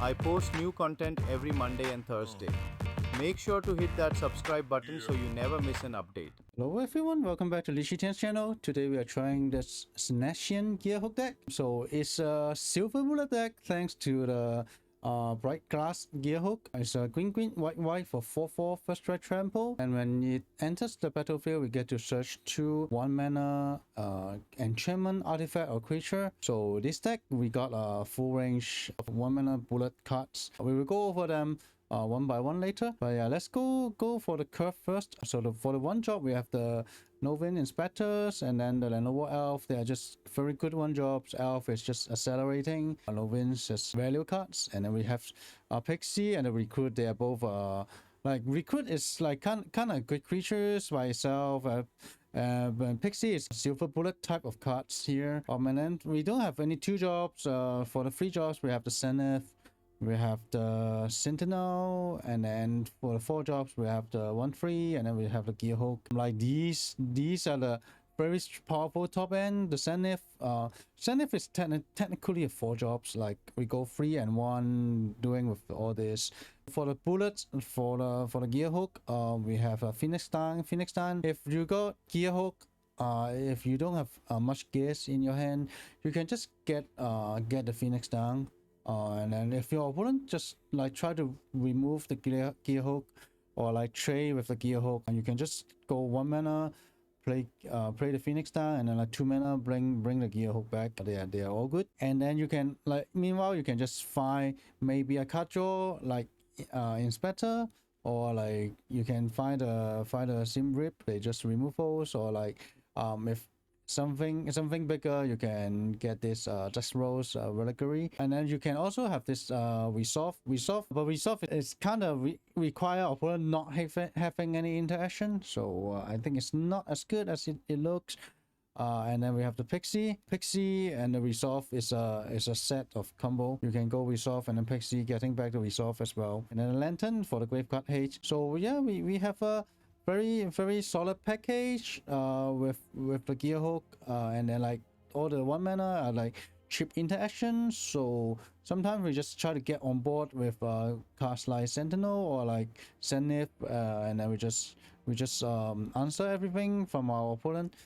I post new content every Monday and Thursday. Make sure to hit that subscribe button so you never miss an update. Hello everyone, welcome back to Lishi10's channel. Today we are trying this Selesnya Gearhulk deck. So it's a silver bullet deck thanks to the Brightglass Gearhulk. It's a green white for 4/4 first strike trample, and when it enters the battlefield we get to search 2 1 mana enchantment, artifact or creature. So this deck we got a full range of 1 mana bullet cards. We will go over them one by one later, but yeah, let's go for the curve first. So for the one job we have the Novin Inspectors and then the Lenovo Elf. They are just very good one jobs. Elf is just accelerating, Novin's just value cards, and then we have Pixie and the Recruit. They are both like Recruit is like kind of good creatures by itself. But Pixie is silver bullet type of cards here. And then we don't have any 2 jobs. For the 3 jobs we have the Zenith, we have the Sentinel, and then for the 4 jobs we have the 1/3, and then we have the Gearhulk. Like these are the very powerful top end. The Zenith is technically a 4 jobs. Like we go 3 and 1 doing with all this. For the bullets, for the Gearhulk, we have a Phoenix Down. If you got Gearhulk, if you don't have much gas in your hand, you can just get the Phoenix Down. And then if your opponent just like try to remove the Gearhulk or like trade with the Gearhulk, and you can just go 1 mana, play the Phoenix down, and then like 2 mana bring the Gearhulk back. They are all good. And then you can meanwhile you can just find maybe a card draw like Inspector, or like you can find a Sim Rip. They just remove those, or like if something bigger, you can get this Dust Rose Reliquary, and then you can also have this resolve, but resolve is kind of require opponent not having any interaction, so I think it's not as good as it looks. And then we have the Pixie, and the resolve is a set of combo. You can go resolve and then Pixie getting back the resolve as well, and then a Lantern for the Gravecard Hage. So yeah, we have a very solid package with the Gearhulk, and then like all the 1 mana are like cheap interactions. So sometimes we just try to get on board with cards like Sentinel or like Zenith, and then we just answer everything from our opponent,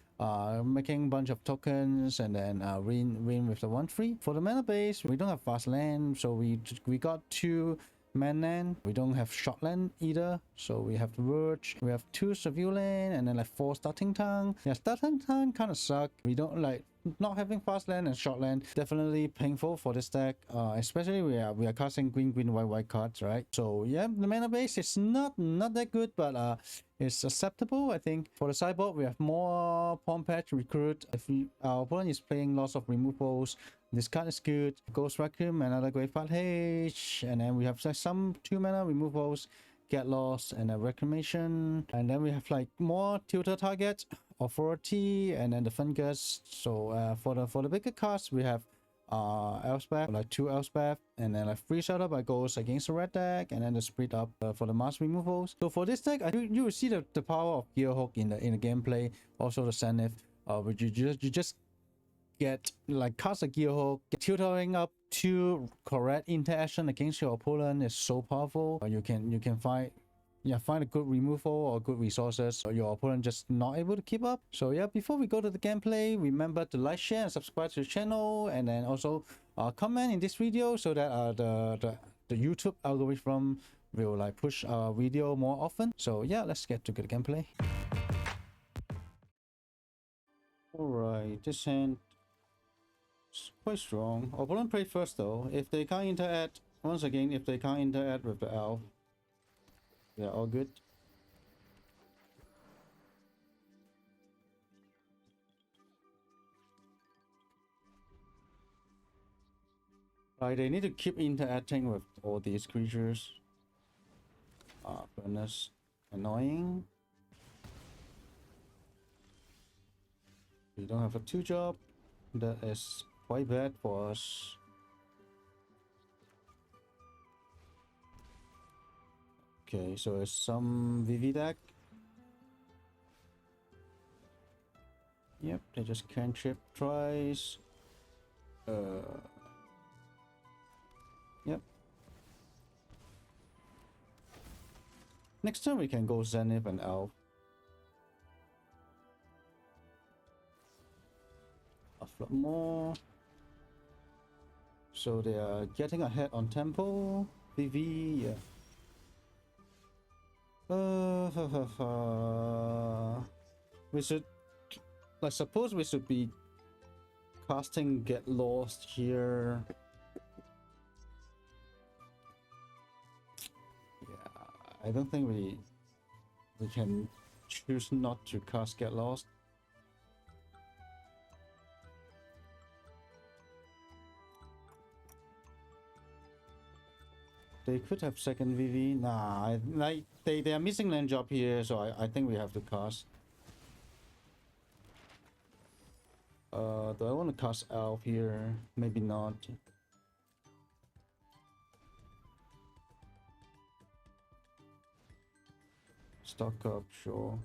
making a bunch of tokens, and then win with the 1/3. For the mana base, we don't have fast land, so we got 2 Manland. We don't have short land either, so we have the Verge. We have 2 Severe land, and then like 4 Starting Tongue. Yeah, Starting Tongue kind of suck. We don't like not having fast land and short land. Definitely painful for this deck, especially we are casting green white cards, right? So yeah, the mana base is not that good, but it's acceptable, I think. For the sideboard, we have more Palm Patch, Recruit. If our opponent is playing lots of removals, this card is good. Ghost Vacuum, another Gravecard Hage, and then we have like some 2 mana removals, Get Lost, and a Reclamation. And then we have like more tutor target, Authority, and then the Fungus. So for the bigger cards, we have Elspeth, like 2 Elspeth, and then like 3 setup by goes against the red deck, and then the split up for the mass removals. So for this deck, you will see the power of Gearhulk in the gameplay. Also the Zenith, which you just get like cast a Gearhulk, tutoring up to correct interaction against your opponent is so powerful. You can find a good removal or good resources, or your opponent just not able to keep up. So yeah, before we go to the gameplay, remember to like, share, and subscribe to the channel, and then also comment in this video so that the YouTube algorithm will like push our video more often. So yeah, let's get to the gameplay. Alright, this hand is quite strong. Opponent played first though. If they can't interact, once again, if they can't interact with the elf, they're all good. Like they need to keep interacting with all these creatures. Goodness, annoying. We don't have a 2 job. That is quite bad for us. Okay, so it's some VV deck. Yep, they just cantrip twice. Yep. Next time we can go Zenith and Elf. A lot more. So they are getting ahead on tempo. VV, yeah. We should, I suppose we should be casting Get Lost here. Yeah, I don't think we can choose not to cast Get Lost. They could have second VV. Nah, they are missing land drop here, so I think we have to cast. Do I want to cast Elf here? Maybe not. Stock up, sure.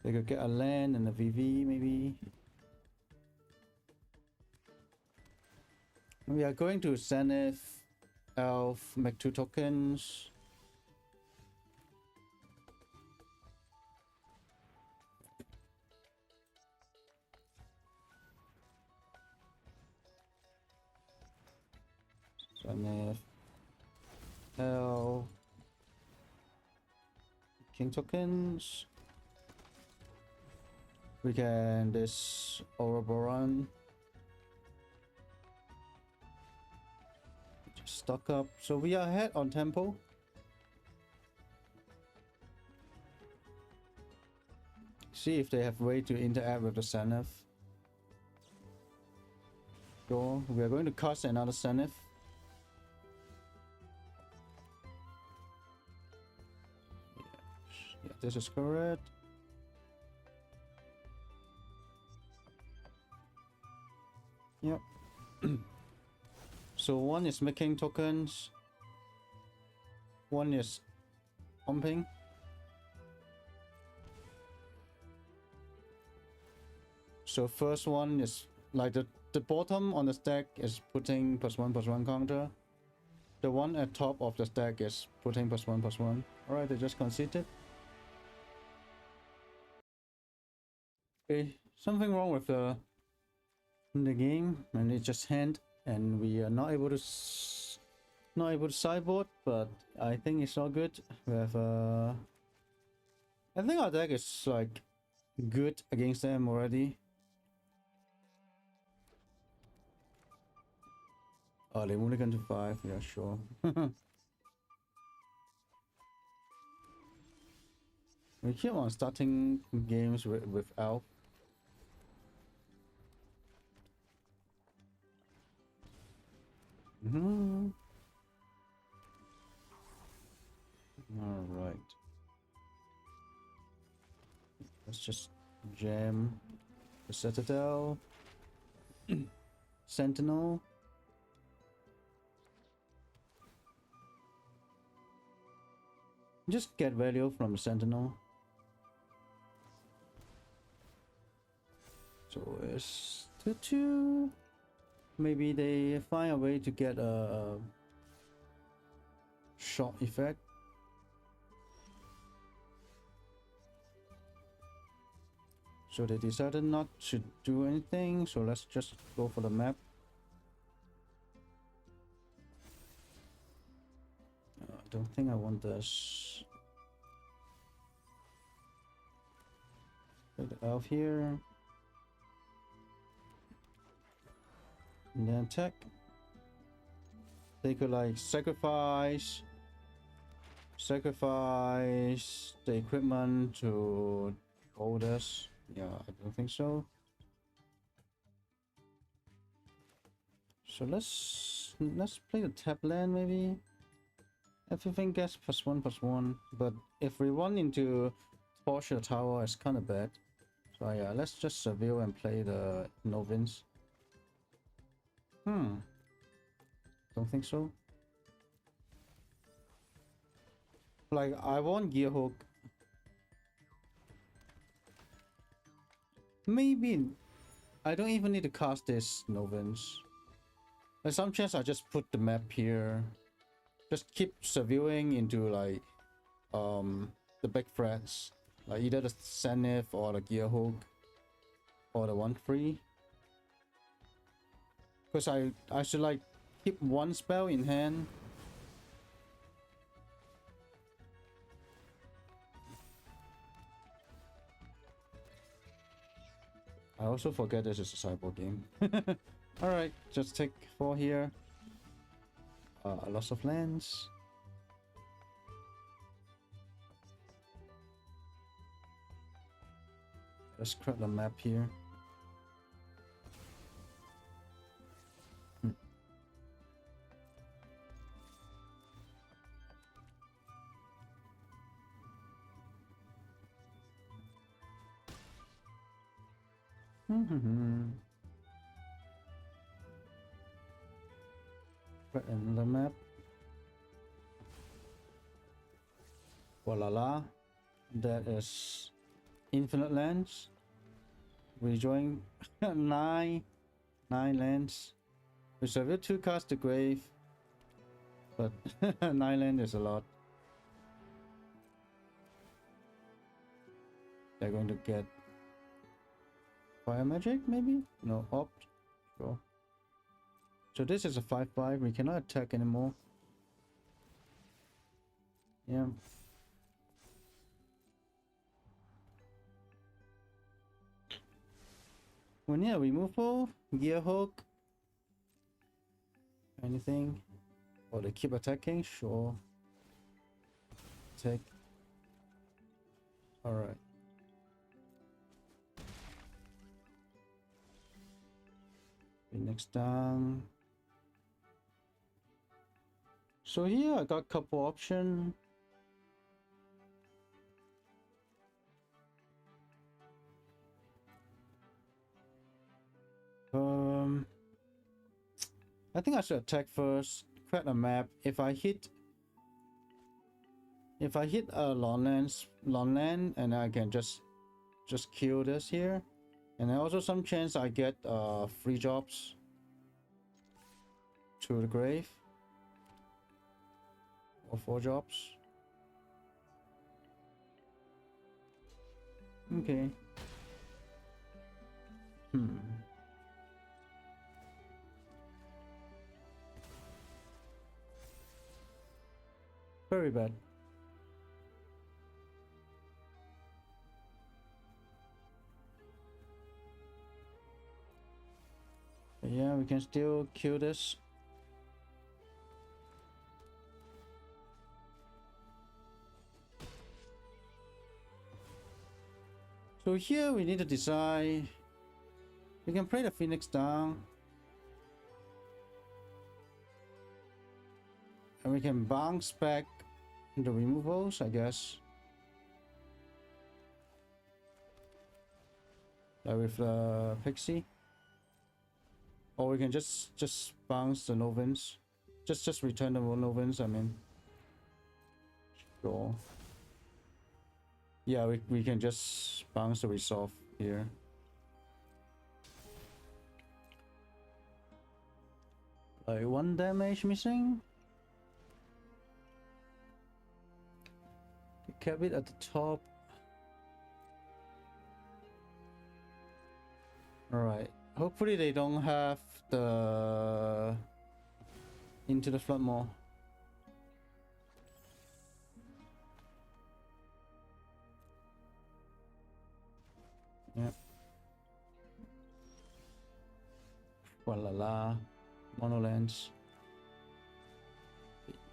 They could get a land and a VV, maybe. We are going to Zenith, Elf, make 2 tokens. Zenith, Elf, King tokens. We can this Ouroboroid. Just stock up. So we are ahead on tempo. See if they have way to interact with the Zenith. Go. We are going to cast another Zenith. Yeah, this is correct. Yep. So one is making tokens. One is pumping. So first one is like the bottom on the stack is putting +1/+1 counter. The one at top of the stack is putting +1/+1. Alright, they just conceded. Okay, something wrong with the game, and it just hand, and we are not able to sideboard, but I think it's all good. We have I think our deck is like good against them already. Oh, they only gone to 5, yeah, sure. We keep on starting games with Elf. All right. Let's just jam the Citadel, Sentinel. Just get value from the Sentinel. So it's 2/2. Maybe they find a way to get a shot effect. So they decided not to do anything, so let's just go for the map. I don't think I want this. Put the elf here. And then attack. They could like sacrifice the equipment to hold us. Yeah, I don't think so. So let's play the tap land maybe. Everything gets +1/+1, but if we run into torch the tower, it's kind of bad. So yeah, let's just surveil and play the Novins. Don't think so. Like, I want Gearhulk. Maybe I don't even need to cast this Novins. Like some chance I just put the map here. Just keep surveying into like the big threats. Like either the Zenith or the Gearhulk or the 1/3. Because I should like keep one spell in hand. I also forget this is a sideboard game. Alright, just take 4 here. Lots of lands. Let's crack the map here. Put in the map. Voila, that is infinite lands. We join 9 lands. We survey 2 cards to grave, but 9 land is a lot. They're going to get fire magic, maybe? No, opt. Sure. So this is a 5/5. We cannot attack anymore. Yeah. We need a removal, Gearhulk. Anything? Or they keep attacking? Sure. Attack. Alright. Next down. So here I got a couple options. I think I should attack first, crack the map. If I hit a long land, and I can just kill this here. And then also some chance I get 3 drops to the grave. Or 4 drops. Okay. Very bad. Yeah, we can still kill this. So here we need to decide. We can play the Phoenix down. And we can bounce back the removals, I guess. Like with the Pixie. Or we can just bounce the Novins. Just return the Novins, I mean. Sure. Yeah, we can just bounce the Resolve here. Like 1 damage missing. Kept it at the top. Alright. Hopefully they don't have the Into the Flood more. Yep. Voila. Monolands.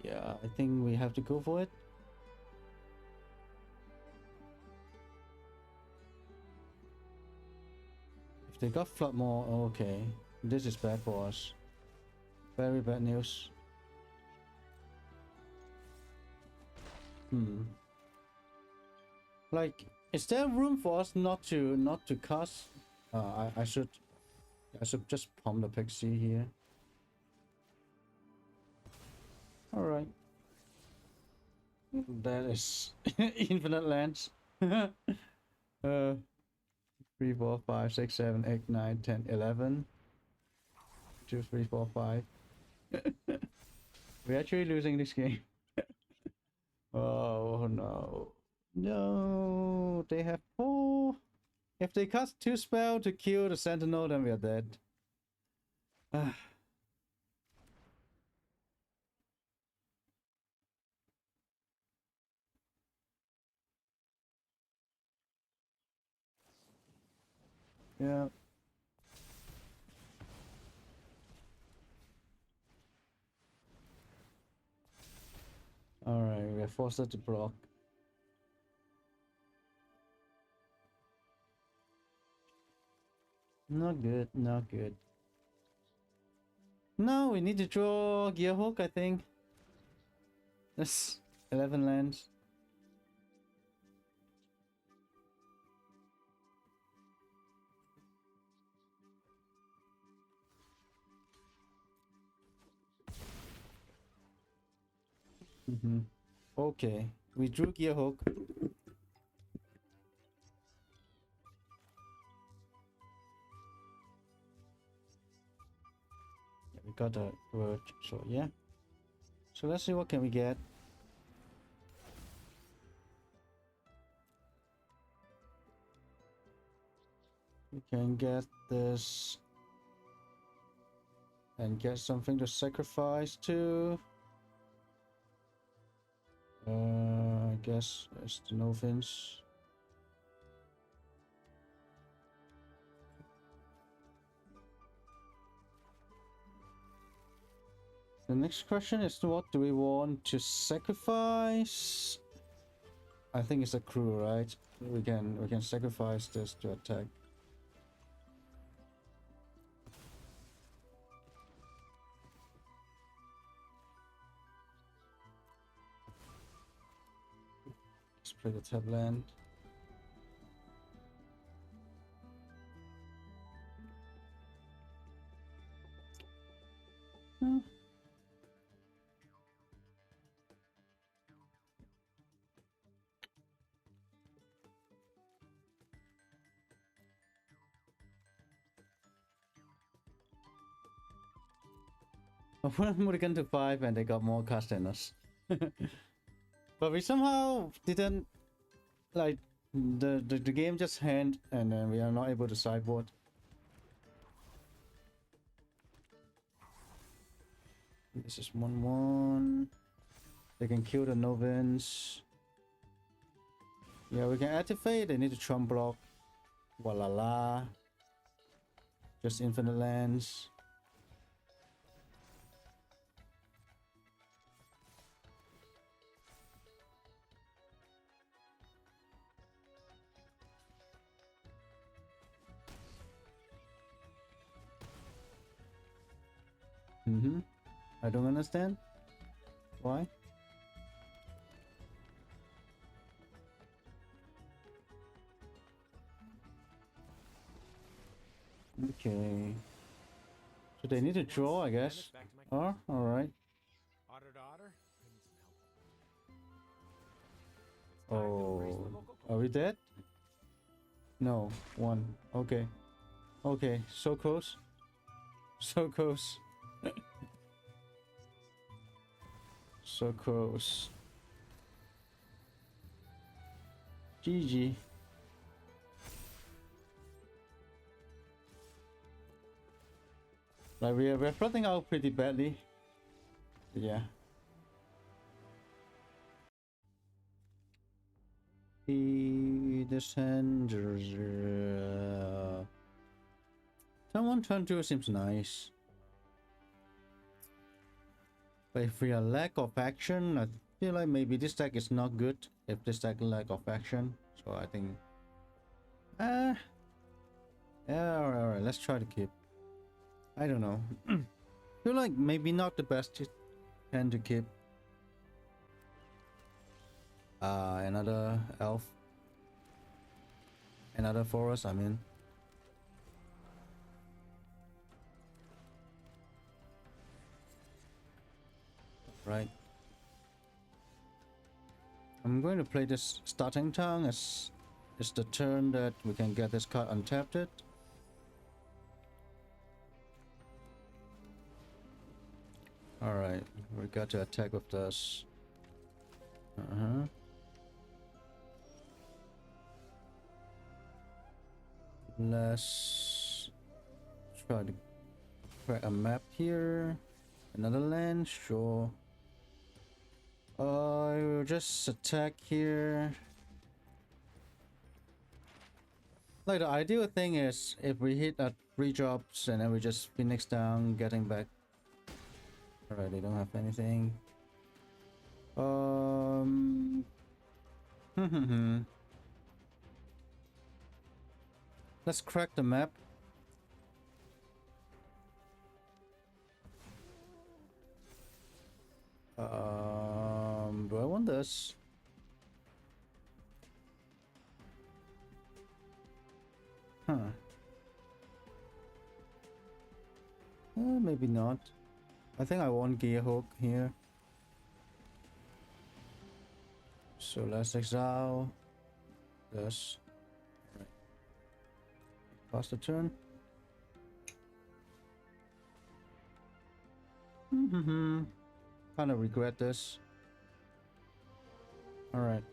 Yeah, I think we have to go for it. If they got flood more, okay. This is bad for us. Very bad news. Like, is there room for us not to cast? I should just pump the Pixie here. All right. That is infinite lands. 3, 4, 5, 6, 7, 8, 9, 10, 11. 2, 3, 4, 5. We're actually losing this game. Oh no. No, they have 4. If they cast 2 spells to kill the sentinel, then we are dead. Ah. Yeah. Alright, we are forced to block. Not good, not good. No, we need to draw Gearhulk, I think. That's 11 lands. Okay, we drew Gearhulk. Yeah, we got a word, so yeah. So let's see what can we get. We can get this and get something to sacrifice to. I guess it's the Novins. The next question is, what do we want to sacrifice? I think it's a crew, right? We can sacrifice this to attack. Let's play the tab land. Mulligan to 5 and they got more cast than us. But we somehow didn't, like, the game just hand and then we are not able to sideboard. This is 1/1. They can kill the Novins. Yeah, we can activate. They need to trump block. Walala. Just infinite lands. I don't understand. Why? Okay. So they need to draw, I guess. Oh, alright. Oh, are we dead? No, 1. Okay. Okay, so close. So close. So close. GG. Like we're flooding out pretty badly. Yeah. This hand. Turn 1, turn 2 seems nice. But if we are lack of action, I feel like maybe this deck is not good if this deck lack of action. So I think, yeah, alright, let's try to keep. I don't know. Feel like maybe not the best hand to keep. Another elf, another forest. I mean. Right. I'm going to play this starting turn as it's the turn that we can get this card untapped. Alright, we got to attack with this. Let's try to crack a map here. Another land, sure. I will just attack here. Like the ideal thing is if we hit at 3 drops and then we just Phoenix down, getting back. Alright, they don't have anything. Let's crack the map. Do I want this? Maybe not. I think I want Gearhulk here. So let's exile this. Right. Pass the turn. Kind of regret this. Alright.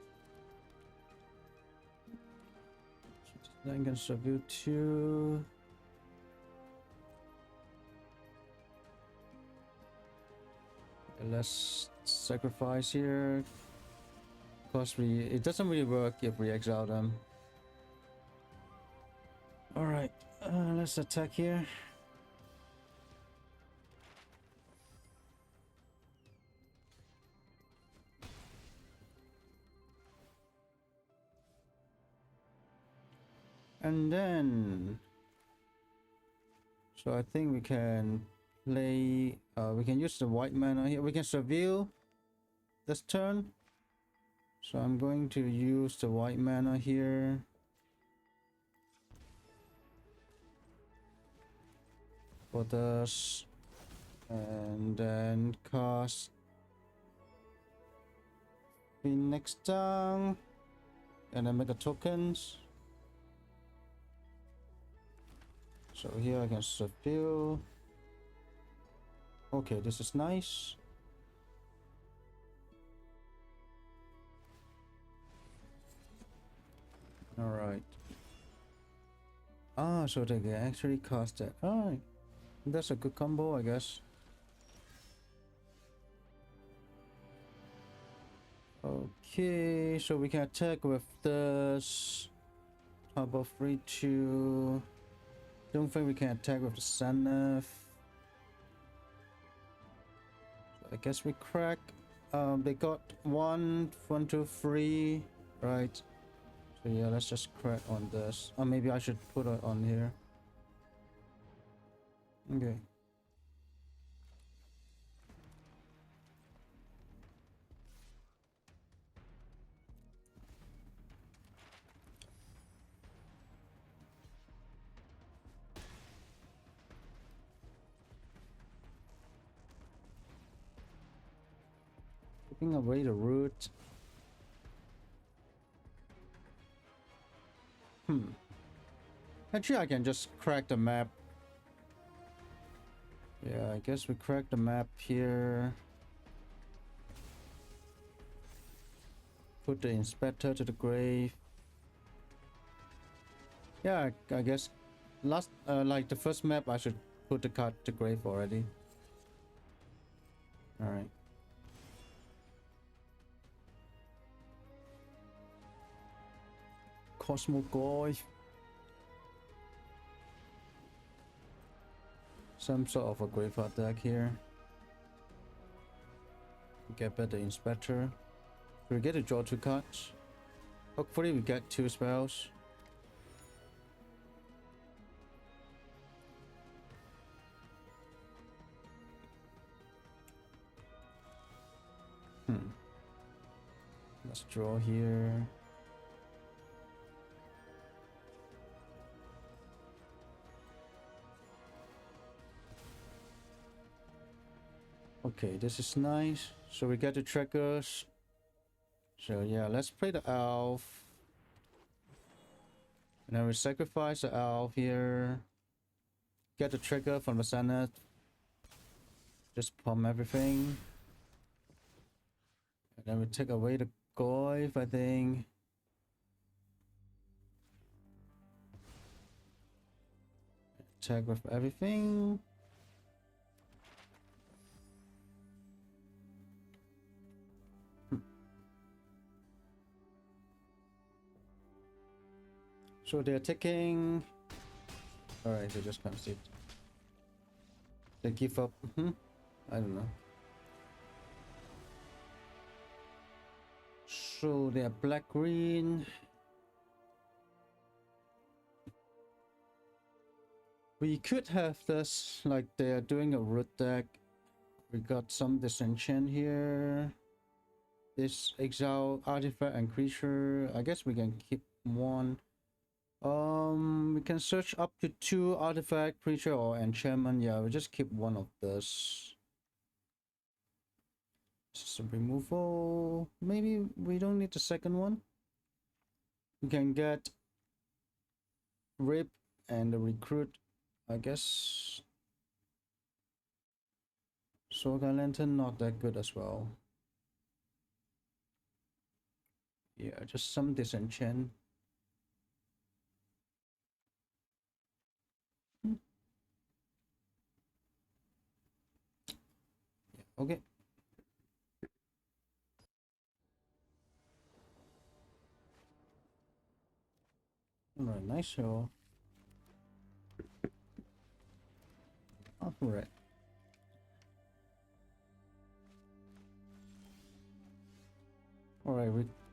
Then can serve you 2. Let's sacrifice here. Because it doesn't really work if we exile them. Alright, let's attack here. And then, so I think we can play, we can use the white mana here. We can surveil this turn. So I'm going to use the white mana here. For this. And then cast Phoenix down. And then make the tokens. So here I can surveil. Okay, this is nice. Alright. Ah, so they can actually cast that. Alright. That's a good combo, I guess. Okay, so we can attack with this. Top of 3-2. Don't think we can attack with the Zenith. I guess we crack. They got 1, 2, 3, right? So yeah, let's just crack on this. Or maybe I should put it on here. Okay. Taking away the root. Actually, I can just crack the map. Yeah, I guess we crack the map here. Put the inspector to the grave. Yeah, I guess last, like the first map, I should put the card to grave already. All right. Cosmogrand. Some sort of a graveyard deck here. Get better inspector. We get to draw 2 cards. Hopefully we get 2 spells. Let's draw here. Okay, this is nice. So we get the triggers. So yeah, let's play the elf. And then we sacrifice the elf here. Get the trigger from the Zenith. Just pump everything. And then we take away the Goyf, I think. Attack with everything. So they're taking. Alright, they just concede. They give up. I don't know. So they're black green. We could have this like they're doing a root deck. We got some disenchant here. This exile artifact and creature. I guess we can keep one. We can search up to 2 artifact, creature, or enchantment. Yeah, we just keep one of this. Some removal. Maybe we don't need the second one. We can get Rip and the recruit, I guess. Soga Lantern, not that good as well. Yeah, just some disenchant. Okay. Alright, nice show. Alright. Alright,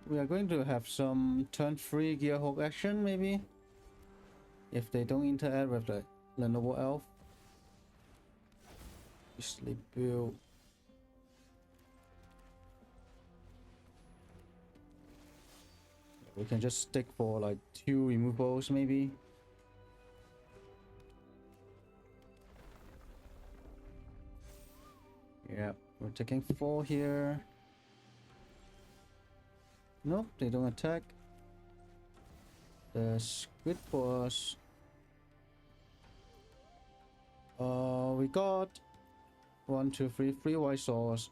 we are going to have some turn 3 Gearhulk action maybe. If they don't interact with the Lenovo Elf. Sleep build. We can just stick for like 2 removals maybe. Yeah, we're taking 4 here. Nope, they don't attack. That's good for us. We got 1, 2, 3, 3 white swords.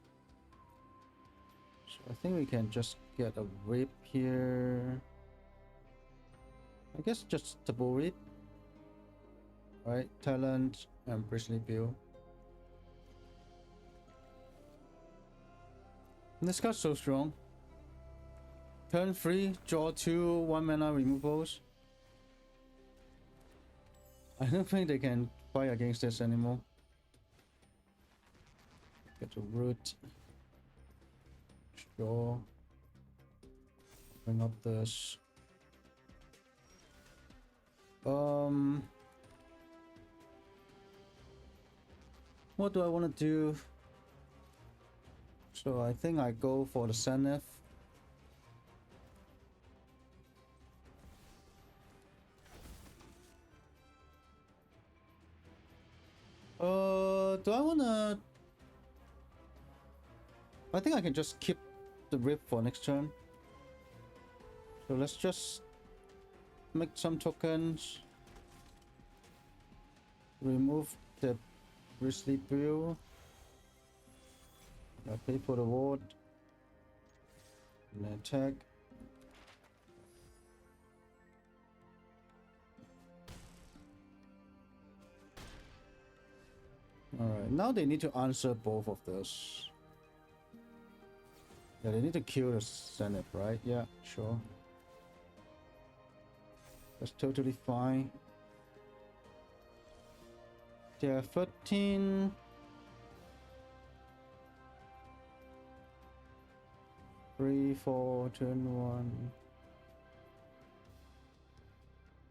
So I think we can just get a whip here. I guess just double whip. Alright, talent and priestly build. This card's so strong. Turn 3, draw 2 1 mana removals. I don't think they can fight against this anymore. Get the root. Sure. Bring up this. What do I want to do? So I think I go for the Zenith. Do I wanna? I think I can just keep the rip for next turn. So let's just make some tokens. Remove the Grizzly Bill. I pay for the ward. And attack. Alright, now they need to answer both of those. Yeah, they need to kill the Zenith, right? Yeah, sure. That's totally fine. They're 13. Three, 4, turn 1.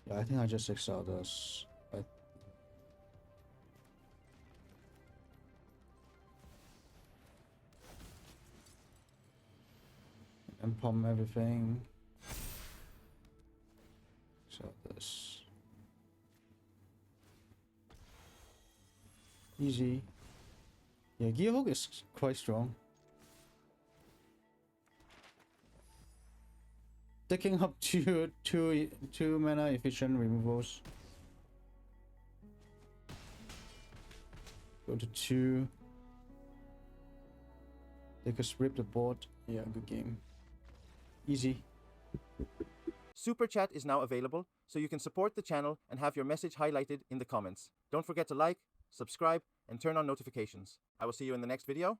Yeah, I think I just exile this. And pump everything. So this. Easy. Yeah, Gearhulk is quite strong. Taking up two mana efficient removals. Go to 2. They could rip the board. Yeah, good game. Easy. Super Chat is now available, so you can support the channel and have your message highlighted in the comments. Don't forget to like, subscribe, and turn on notifications. I will see you in the next video.